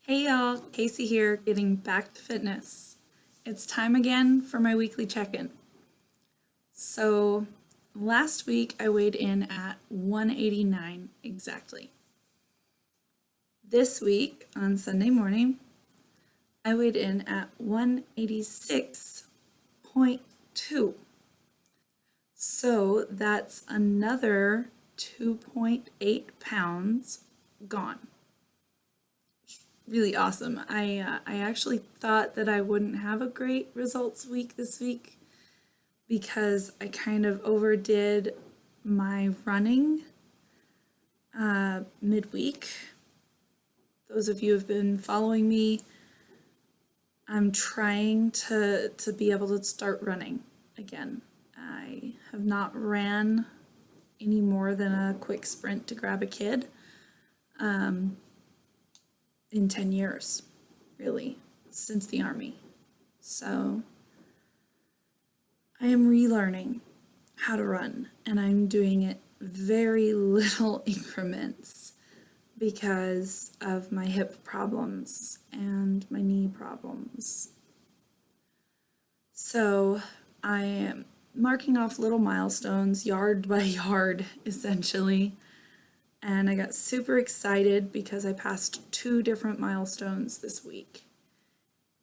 Hey y'all, Casey here, getting back to fitness. It's time again for my weekly check-in. So last week I weighed in at 189 exactly. This week on Sunday morning, I weighed in at 186.2. So that's another 2.8 pounds gone. Really awesome. I actually thought that I wouldn't have a great results week this week because I kind of overdid my running midweek. Those of you who have been following me, I'm trying to be able to start running again. I have not ran any more than a quick sprint to grab a kid in 10 years, really, since the Army. So I am relearning how to run, and I'm doing it very little increments because of my hip problems and my knee problems. So I am marking off little milestones, yard by yard, essentially. And I got super excited because I passed 2 different milestones this week.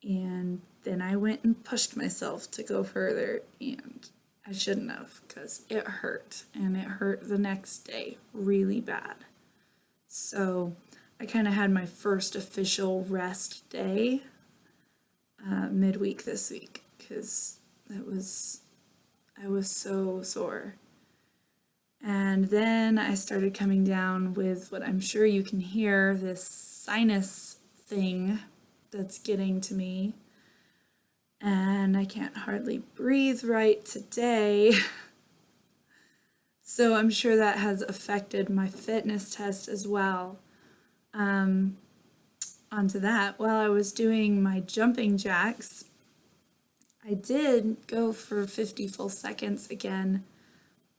And then I went and pushed myself to go further, and I shouldn't have because it hurt, and it hurt the next day really bad. So I kind of had my first official rest day midweek this week because I was so sore. And then I started coming down with what I'm sure you can hear, this sinus thing that's getting to me. And I can't hardly breathe right today. So I'm sure that has affected my fitness test as well. Onto that, while I was doing my jumping jacks, I did go for 50 full seconds again,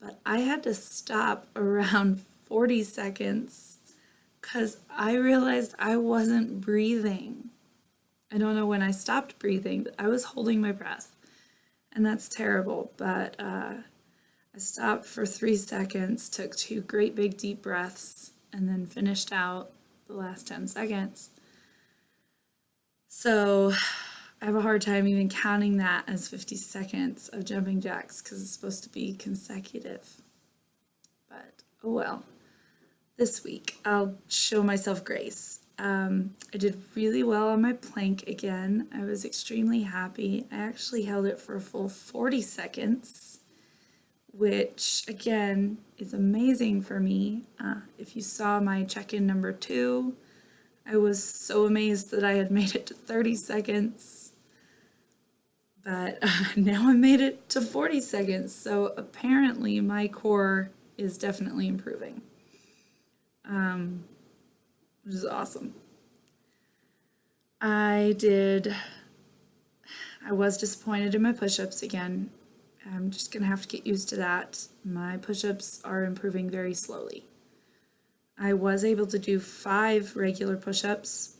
but I had to stop around 40 seconds because I realized I wasn't breathing. I don't know when I stopped breathing, but I was holding my breath, and that's terrible. But I stopped for 3 seconds, took 2 great big deep breaths, and then finished out the last 10 seconds. So I have a hard time even counting that as 50 seconds of jumping jacks because it's supposed to be consecutive. But oh well. This week I'll show myself grace. I did really well on my plank again. I was extremely happy. I actually held it for a full 40 seconds, which again is amazing for me. If you saw my check-in number 2, I was so amazed that I had made it to 30 seconds. But now I made it to 40 seconds. So apparently my core is definitely improving, which is awesome. I was disappointed in my push-ups again. I'm just gonna have to get used to that. My push-ups are improving very slowly. I was able to do 5 regular push-ups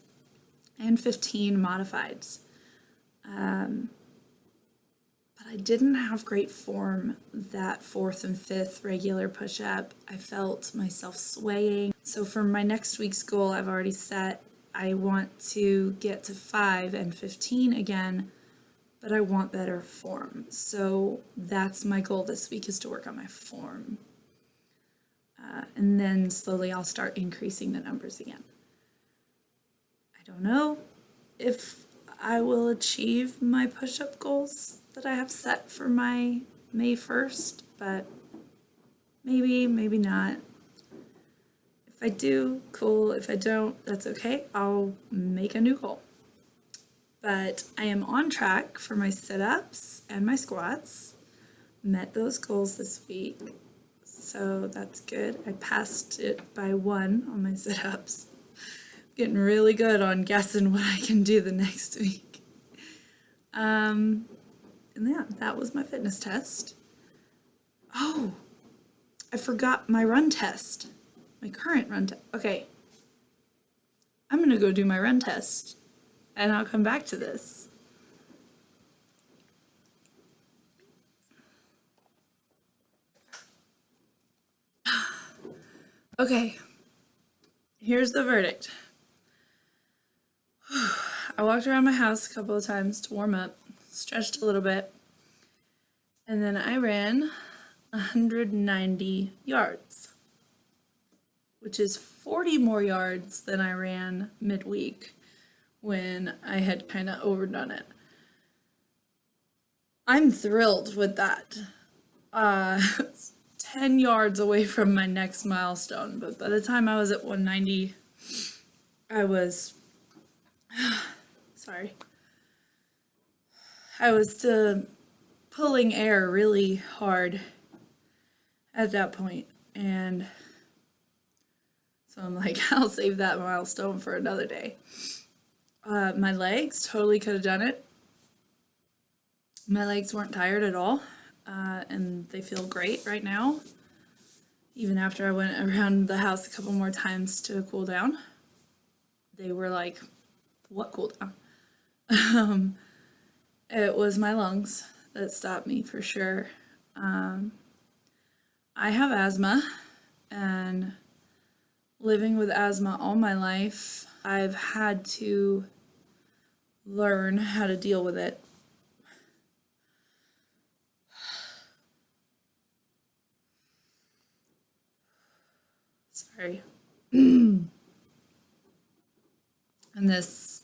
and 15 modifieds. But I didn't have great form that 4th and 5th regular push-up. I felt myself swaying. So for my next week's goal, I've already set, I want to get to 5 and 15 again, but I want better form. So that's my goal this week, is to work on my form. And then slowly I'll start increasing the numbers again. I don't know if I will achieve my push-up goals that I have set for my May 1st, but maybe, maybe not. If I do, cool. If I don't, that's okay. I'll make a new goal. But I am on track for my sit-ups and my squats. Met those goals this week, so that's good. I passed it by 1 on my sit-ups. Getting really good on guessing what I can do the next week. And yeah, that was my fitness test. Oh, I forgot my run test. My current run test. Okay. I'm gonna go do my run test and I'll come back to this. Okay, here's the verdict. I walked around my house a couple of times to warm up, stretched a little bit, and then I ran 190 yards, which is 40 more yards than I ran midweek when I had kind of overdone it. I'm thrilled with that. 10 yards away from my next milestone, but by the time I was at 190, I was sorry. I was still pulling air really hard at that point, and so I'm like, I'll save that milestone for another day. My legs totally could have done it. My legs weren't tired at all, and they feel great right now. Even after I went around the house a couple more times to cool down, they were like, what cool down? It was my lungs that stopped me for sure. I have asthma, and living with asthma all my life, I've had to learn how to deal with it. Sorry. And this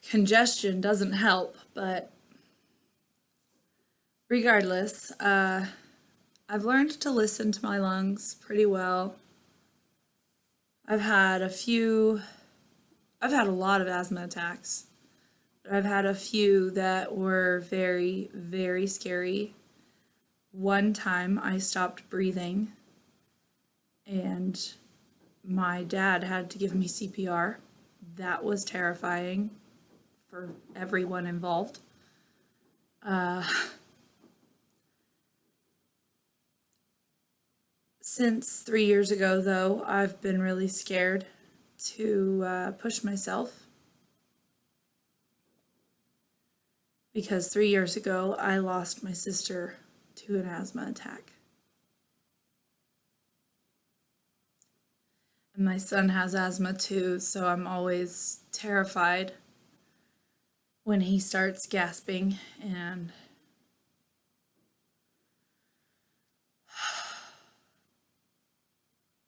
congestion doesn't help, but regardless, I've learned to listen to my lungs pretty well. I've had a lot of asthma attacks, but I've had a few that were very, very scary. One time I stopped breathing and my dad had to give me CPR. That was terrifying for everyone involved. Since 3 years ago, though, I've been really scared to push myself because 3 years ago I lost my sister to an asthma attack. And my son has asthma too, so I'm always terrified when he starts gasping, and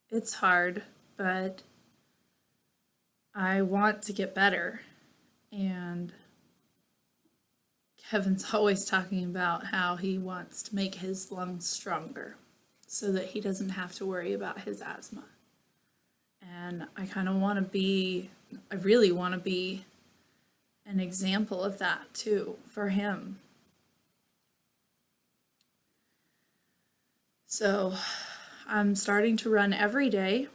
it's hard, but I want to get better. And Kevin's always talking about how he wants to make his lungs stronger so that he doesn't have to worry about his asthma. And I really want to be an example of that too for him. So I'm starting to run every day,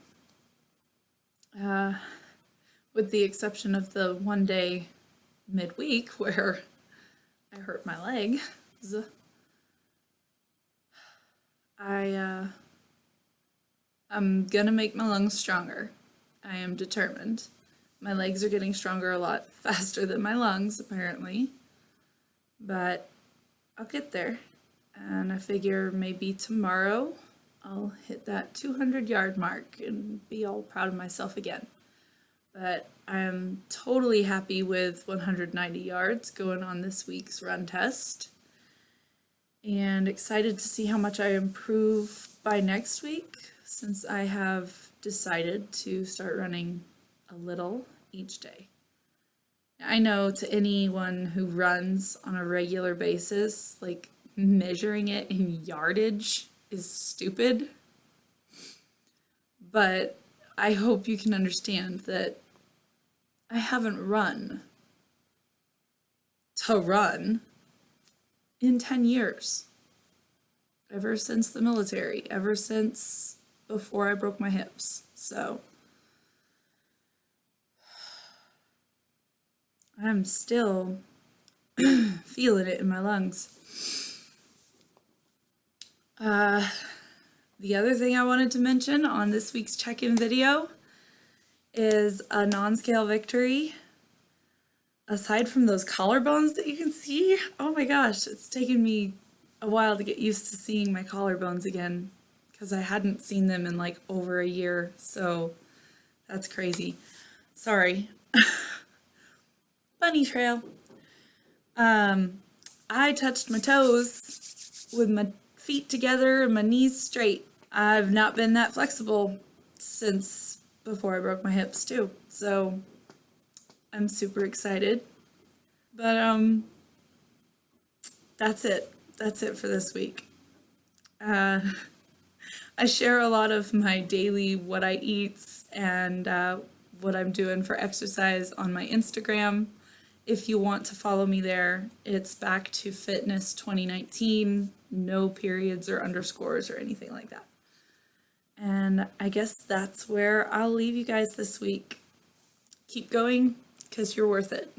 with the exception of the one day midweek where I hurt my leg. I'm gonna make my lungs stronger. I am determined. My legs are getting stronger a lot faster than my lungs, apparently. But I'll get there. And I figure maybe tomorrow I'll hit that 200-yard mark and be all proud of myself again. But I'm totally happy with 190 yards going on this week's run test. And excited to see how much I improve by next week, since I have decided to start running a little each day. I know to anyone who runs on a regular basis, like measuring it in yardage is stupid. But I hope you can understand that I haven't run to run in 10 years. Ever since the military, ever since before I broke my hips. So I'm still feeling it in my lungs. The other thing I wanted to mention on this week's check-in video is a non-scale victory. Aside from those collarbones that you can see, oh my gosh, it's taken me a while to get used to seeing my collarbones again because I hadn't seen them in like over a year, so that's crazy. Sorry. Bunny trail. I touched my toes with my feet together and my knees straight. I've not been that flexible since before I broke my hips too, so I'm super excited. But that's it. That's it for this week. Uh, I share a lot of my daily what I eat and what I'm doing for exercise on my Instagram. If you want to follow me there, it's back to fitness 2019, no periods or underscores or anything like that. And I guess that's where I'll leave you guys this week. Keep going because you're worth it.